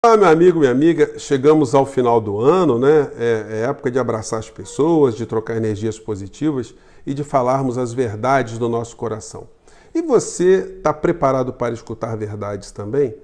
Olá, meu amigo, minha amiga, chegamos ao final do ano, né? É época de abraçar as pessoas, de trocar energias positivas e de falarmos as verdades do nosso coração. E você está preparado para escutar verdades também?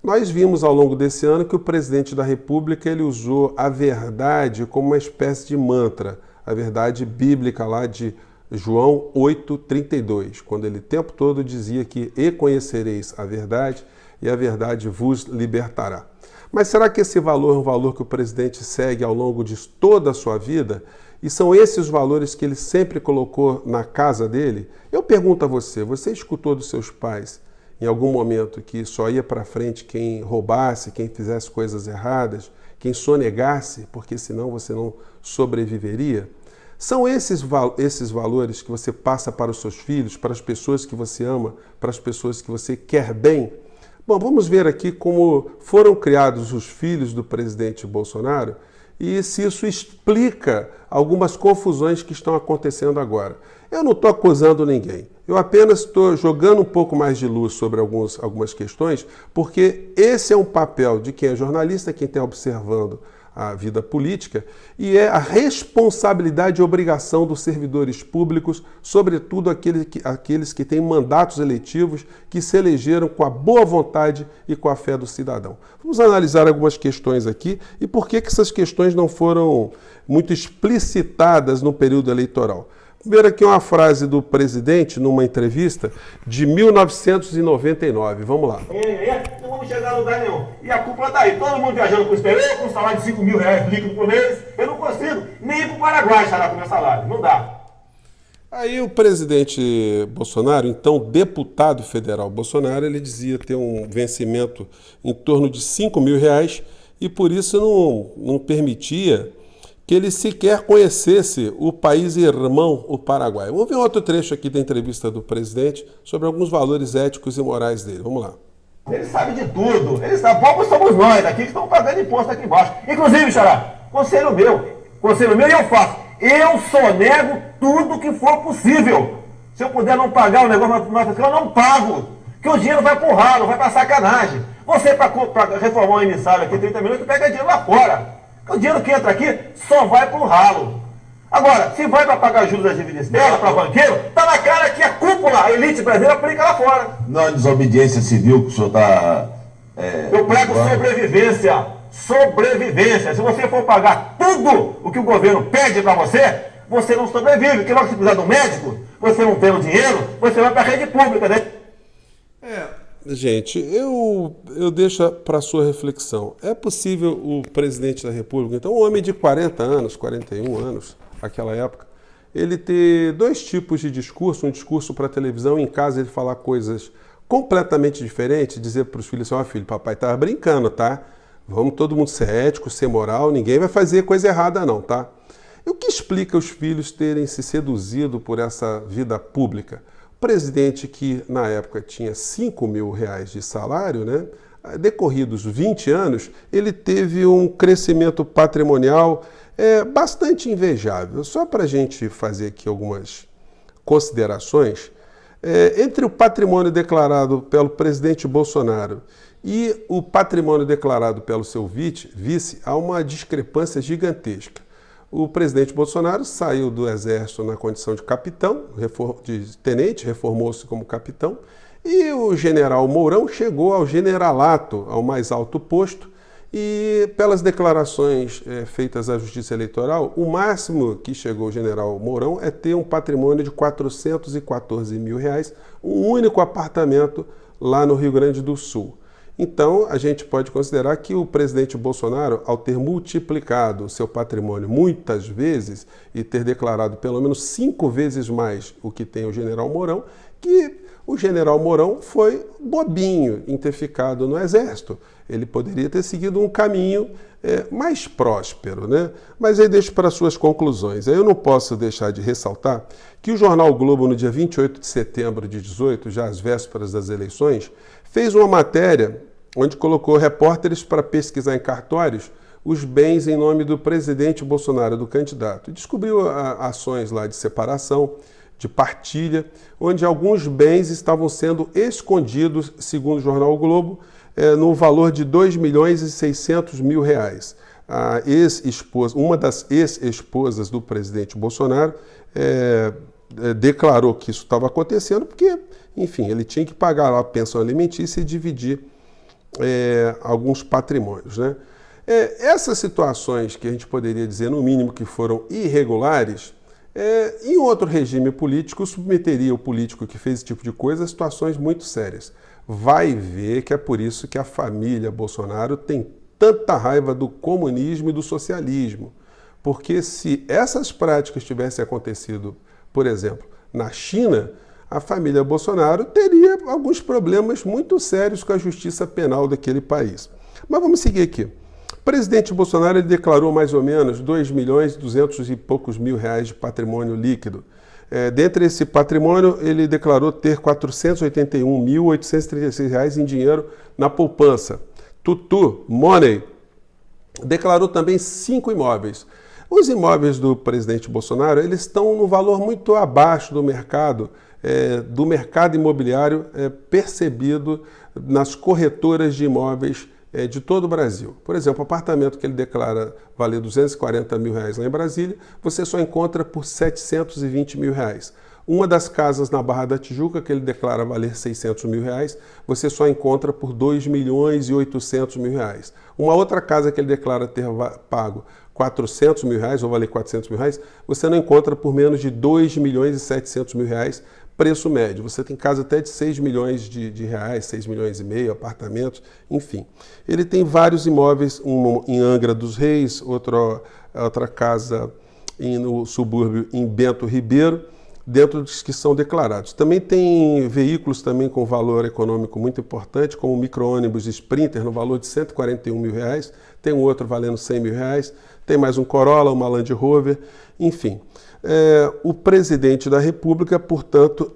Nós vimos ao longo desse ano que o presidente da República ele usou a verdade como uma espécie de mantra, a verdade bíblica lá de João 8,32, quando ele o tempo todo dizia que e conhecereis a verdade e a verdade vos libertará. Mas será que esse valor é um valor que o presidente segue ao longo de toda a sua vida? E são esses os valores que ele sempre colocou na casa dele? Eu pergunto a você, você escutou dos seus pais em algum momento que só ia para frente quem roubasse, quem fizesse coisas erradas, quem sonegasse, porque senão você não sobreviveria? São esses valores que você passa para os seus filhos, para as pessoas que você ama, para as pessoas que você quer bem? Bom, vamos ver aqui como foram criados os filhos do presidente Bolsonaro e se isso explica algumas confusões que estão acontecendo agora. Eu não estou acusando ninguém, eu apenas estou jogando um pouco mais de luz sobre algumas questões, porque esse é um papel de quem é jornalista, quem está observando a vida política, e é a responsabilidade e obrigação dos servidores públicos, sobretudo aqueles que têm mandatos eletivos, que se elegeram com a boa vontade e com a fé do cidadão. Vamos analisar algumas questões aqui e por que essas questões não foram muito explicitadas no período eleitoral. Primeiro aqui uma frase do presidente numa entrevista de 1999. Vamos lá. Não vamos chegar a lugar nenhum. E a cúpula está aí. Todo mundo viajando com o com um salário de R$5.000 líquido por mês. Eu não consigo nem ir para o Paraguai xará com meu salário. Não dá. Aí o presidente Bolsonaro, então deputado federal Bolsonaro, ele dizia ter um vencimento em torno de R$5.000 e por isso não permitia que ele sequer conhecesse o país irmão, o Paraguai. Vamos ver outro trecho aqui da entrevista do presidente sobre alguns valores éticos e morais dele. Vamos lá. Ele sabe de tudo. Ele sabe. Poucos somos nós aqui que estamos pagando imposto aqui embaixo. Inclusive, xará, conselho meu e eu faço. Eu sonego tudo que for possível. Se eu puder não pagar o negócio na fiscal, eu não pago. Que o dinheiro vai pro ralo, vai pra sacanagem. Você, para reformar um emissário aqui, 30 milhões, tu pega dinheiro lá fora. O dinheiro que entra aqui só vai pro ralo. Agora, se vai para pagar juros das dívidas externas, para banqueiro, tá na cara que a cúpula, a elite brasileira, aplica lá fora. Não é desobediência civil que o senhor está... Eu prego sobrevivência. Sobrevivência. Se você for pagar tudo o que o governo pede para você, você não sobrevive. Porque logo se precisar de um médico, você não tem o dinheiro, você vai para a rede pública, né? Gente, eu deixo para sua reflexão. É possível o presidente da República, então um homem de 40 anos, 41 anos, naquela época, ele ter dois tipos de discurso, um discurso para televisão, em casa ele falar coisas completamente diferentes, dizer para os filhos assim, ó filho, papai estava brincando, tá? Vamos todo mundo ser ético, ser moral, ninguém vai fazer coisa errada não, tá? E o que explica os filhos terem se seduzido por essa vida pública? O presidente que na época tinha R$5.000 de salário, né? Decorridos 20 anos, ele teve um crescimento patrimonial bastante invejável. Só para a gente fazer aqui algumas considerações, entre o patrimônio declarado pelo presidente Bolsonaro e o patrimônio declarado pelo seu vice, há uma discrepância gigantesca. O presidente Bolsonaro saiu do exército na condição de capitão, de tenente, reformou-se como capitão, e o general Mourão chegou ao generalato, ao mais alto posto, e pelas declarações feitas à Justiça Eleitoral, o máximo que chegou o general Mourão é ter um patrimônio de R$414.000, um único apartamento lá no Rio Grande do Sul. Então, a gente pode considerar que o presidente Bolsonaro, ao ter multiplicado o seu patrimônio muitas vezes e ter declarado pelo menos 5 vezes mais o que tem o general Mourão, que o general Mourão foi bobinho em ter ficado no Exército. Ele poderia ter seguido um caminho mais próspero, né? Mas aí deixo para suas conclusões. Aí eu não posso deixar de ressaltar que o jornal Globo, no dia 28 de setembro de 2018, já às vésperas das eleições, fez uma matéria onde colocou repórteres para pesquisar em cartórios os bens em nome do presidente Bolsonaro, do candidato. E descobriu ações lá de separação, de partilha, onde alguns bens estavam sendo escondidos, segundo o jornal o Globo, no valor de R$2.600.000. A ex-esposa, uma das ex-esposas do presidente Bolsonaro declarou que isso estava acontecendo porque, enfim, ele tinha que pagar lá a pensão alimentícia e dividir alguns patrimônios, né? Essas situações que a gente poderia dizer, no mínimo, que foram irregulares, em outro regime político, submeteria o político que fez esse tipo de coisa a situações muito sérias. Vai ver que é por isso que a família Bolsonaro tem tanta raiva do comunismo e do socialismo. Porque se essas práticas tivessem acontecido, por exemplo, na China, a família Bolsonaro teria alguns problemas muito sérios com a justiça penal daquele país. Mas vamos seguir aqui. O presidente Bolsonaro ele declarou mais ou menos R$2.200 e poucos mil de patrimônio líquido. Dentre esse patrimônio, ele declarou ter R$481.836 em dinheiro na poupança. Tutu Money declarou também 5 imóveis. Os imóveis do presidente Bolsonaro eles estão no valor muito abaixo do mercado imobiliário percebido nas corretoras de imóveis de todo o Brasil. Por exemplo, o apartamento que ele declara valer R$240 mil lá em Brasília, você só encontra por R$720 mil. Uma das casas na Barra da Tijuca, que ele declara valer R$600 mil, você só encontra por R$2.800.000. Uma outra casa que ele declara ter pago R$400 mil, ou valer R$400 mil, você não encontra por menos de R$2.700.000, preço médio. Você tem casa até de R$6 milhões, R$6,5 milhões, apartamentos, enfim. Ele tem vários imóveis, um em Angra dos Reis, outra casa no subúrbio em Bento Ribeiro, dentro dos que são declarados. Também tem veículos também com valor econômico muito importante, como o micro-ônibus Sprinter, no valor de R$141 mil, tem um outro valendo R$100 mil, tem mais um Corolla, uma Land Rover, enfim. O presidente da República, portanto,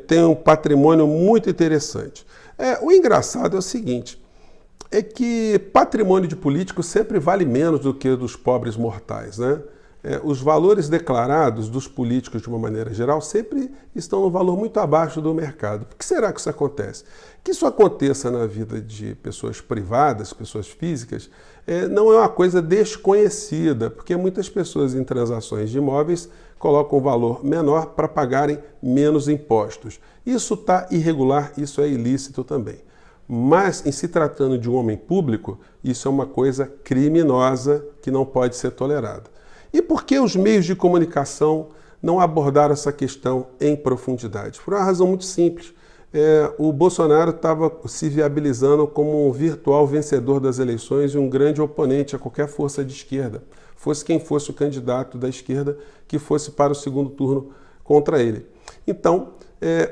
tem um patrimônio muito interessante. O engraçado é o seguinte, é que patrimônio de político sempre vale menos do que dos pobres mortais, né? Os valores declarados dos políticos, de uma maneira geral, sempre estão no valor muito abaixo do mercado. Por que será que isso acontece? Que isso aconteça na vida de pessoas privadas, pessoas físicas, não é uma coisa desconhecida, porque muitas pessoas em transações de imóveis colocam um valor menor para pagarem menos impostos. Isso está irregular, isso é ilícito também. Mas, em se tratando de um homem público, isso é uma coisa criminosa que não pode ser tolerada. E por que os meios de comunicação não abordaram essa questão em profundidade? Por uma razão muito simples. O Bolsonaro estava se viabilizando como um virtual vencedor das eleições e um grande oponente a qualquer força de esquerda. Fosse quem fosse o candidato da esquerda que fosse para o segundo turno contra ele. Então,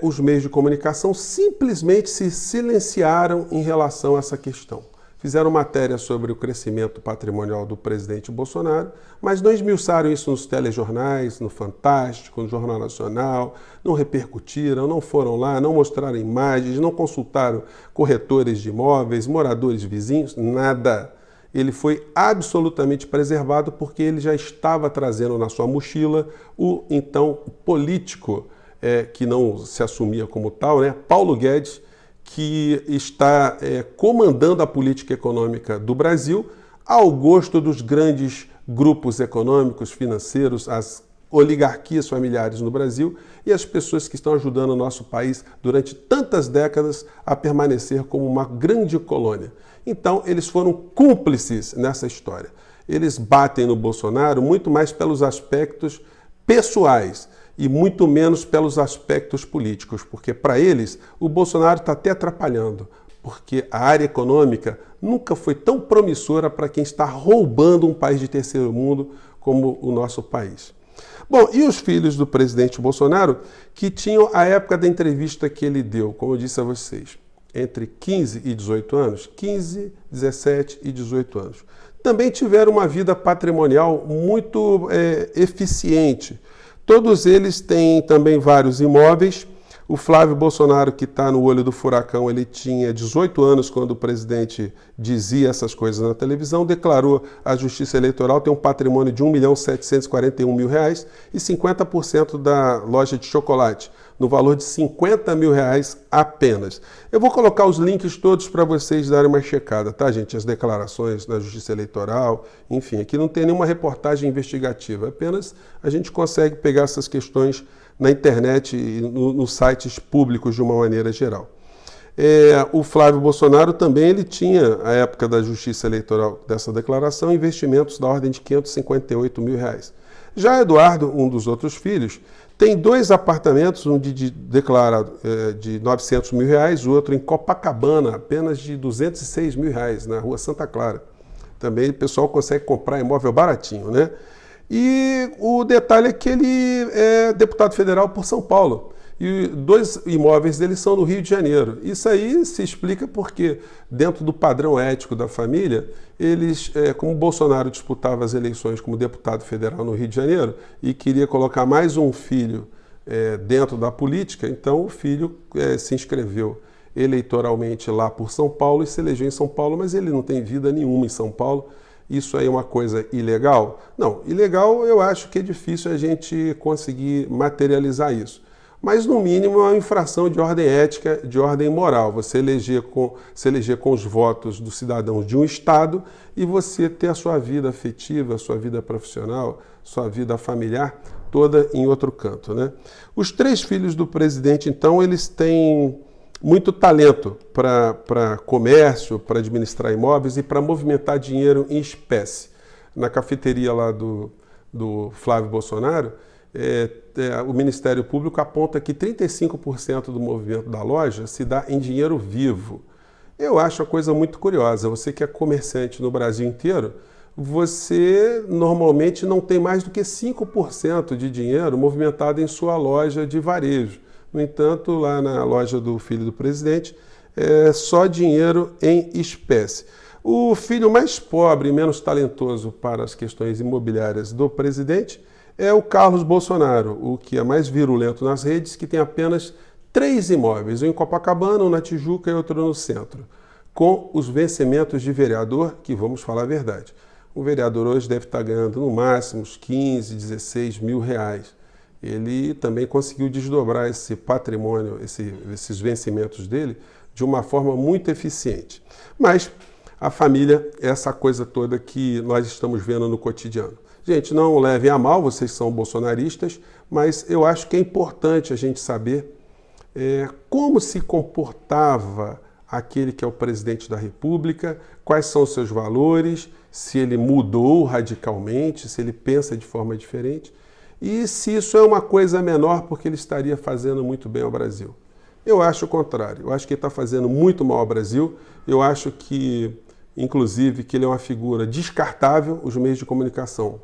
os meios de comunicação simplesmente se silenciaram em relação a essa questão. Fizeram matéria sobre o crescimento patrimonial do presidente Bolsonaro, mas não esmiuçaram isso nos telejornais, no Fantástico, no Jornal Nacional, não repercutiram, não foram lá, não mostraram imagens, não consultaram corretores de imóveis, moradores vizinhos, nada. Ele foi absolutamente preservado porque ele já estava trazendo na sua mochila o então político, que não se assumia como tal, né, Paulo Guedes, que está comandando a política econômica do Brasil ao gosto dos grandes grupos econômicos, financeiros, as oligarquias familiares no Brasil e as pessoas que estão ajudando o nosso país durante tantas décadas a permanecer como uma grande colônia. Então, eles foram cúmplices nessa história. Eles batem no Bolsonaro muito mais pelos aspectos pessoais e muito menos pelos aspectos políticos, porque para eles o Bolsonaro está até atrapalhando, porque a área econômica nunca foi tão promissora para quem está roubando um país de terceiro mundo como o nosso país. Bom, e os filhos do presidente Bolsonaro, que tinham a época da entrevista que ele deu, como eu disse a vocês, entre 15 e 18 anos, 15, 17 e 18 anos, também tiveram uma vida patrimonial muito eficiente. Todos eles têm também vários imóveis. O Flávio Bolsonaro, que está no olho do furacão, ele tinha 18 anos quando o presidente dizia essas coisas na televisão, declarou à Justiça Eleitoral ter um patrimônio de R$ 1.741.000 e 50% da loja de chocolate. no valor de R$50 mil apenas. Eu vou colocar os links todos para vocês darem uma checada, tá, gente? As declarações da Justiça Eleitoral, enfim, aqui não tem nenhuma reportagem investigativa, apenas a gente consegue pegar essas questões na internet e nos sites públicos de uma maneira geral. O Flávio Bolsonaro também ele tinha, à época da Justiça Eleitoral dessa declaração, investimentos da ordem de R$558 mil. Já Eduardo, um dos outros filhos, tem 2 apartamentos, um declarado de R$900 mil, o outro em Copacabana, apenas de R$206 mil, na rua Santa Clara. Também o pessoal consegue comprar imóvel baratinho, né? E o detalhe é que ele é deputado federal por São Paulo. E 2 imóveis dele são no Rio de Janeiro. Isso aí se explica porque, dentro do padrão ético da família, eles, como Bolsonaro disputava as eleições como deputado federal no Rio de Janeiro e queria colocar mais um filho dentro da política, então o filho se inscreveu eleitoralmente lá por São Paulo e se elegeu em São Paulo, mas ele não tem vida nenhuma em São Paulo. Isso aí é uma coisa ilegal? Não, ilegal eu acho que é difícil a gente conseguir materializar isso. Mas, no mínimo, é uma infração de ordem ética, de ordem moral. Você eleger com os votos dos cidadãos de um Estado e você ter a sua vida afetiva, a sua vida profissional, sua vida familiar toda em outro canto, né? Os 3 filhos do presidente, então, eles têm muito talento para comércio, para administrar imóveis e para movimentar dinheiro em espécie. Na cafeteria lá do Flávio Bolsonaro, o Ministério Público aponta que 35% do movimento da loja se dá em dinheiro vivo. Eu acho a coisa muito curiosa. Você que é comerciante no Brasil inteiro, você normalmente não tem mais do que 5% de dinheiro movimentado em sua loja de varejo. No entanto, lá na loja do filho do presidente, é só dinheiro em espécie. O filho mais pobre e menos talentoso para as questões imobiliárias do presidente é o Carlos Bolsonaro, o que é mais virulento nas redes, que tem apenas 3 imóveis, um em Copacabana, um na Tijuca e outro no centro, com os vencimentos de vereador, que vamos falar a verdade. O vereador hoje deve estar ganhando no máximo uns 15, 16 mil reais. Ele também conseguiu desdobrar esse patrimônio, esses vencimentos dele, de uma forma muito eficiente. Mas a família é essa coisa toda que nós estamos vendo no cotidiano. Gente, não levem a mal, vocês são bolsonaristas, mas eu acho que é importante a gente saber como se comportava aquele que é o presidente da República, quais são os seus valores, se ele mudou radicalmente, se ele pensa de forma diferente, e se isso é uma coisa menor porque ele estaria fazendo muito bem ao Brasil. Eu acho o contrário, eu acho que ele está fazendo muito mal ao Brasil, eu acho que, inclusive, que ele é uma figura descartável, os meios de comunicação,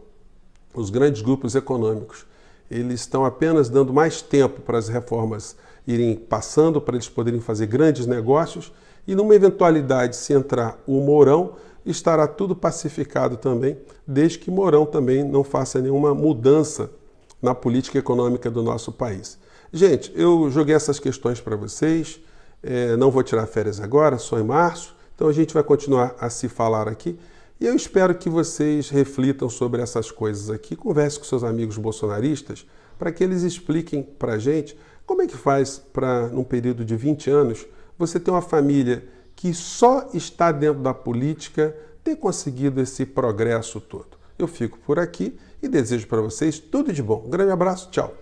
os grandes grupos econômicos, eles estão apenas dando mais tempo para as reformas irem passando, para eles poderem fazer grandes negócios, e numa eventualidade, se entrar o Mourão, estará tudo pacificado também, desde que Mourão também não faça nenhuma mudança na política econômica do nosso país. Gente, eu joguei essas questões para vocês, não vou tirar férias agora, só em março, então a gente vai continuar a se falar aqui, e eu espero que vocês reflitam sobre essas coisas aqui, conversem com seus amigos bolsonaristas, para que eles expliquem para a gente como é que faz para, num período de 20 anos, você ter uma família que só está dentro da política ter conseguido esse progresso todo. Eu fico por aqui e desejo para vocês tudo de bom. Um grande abraço, tchau!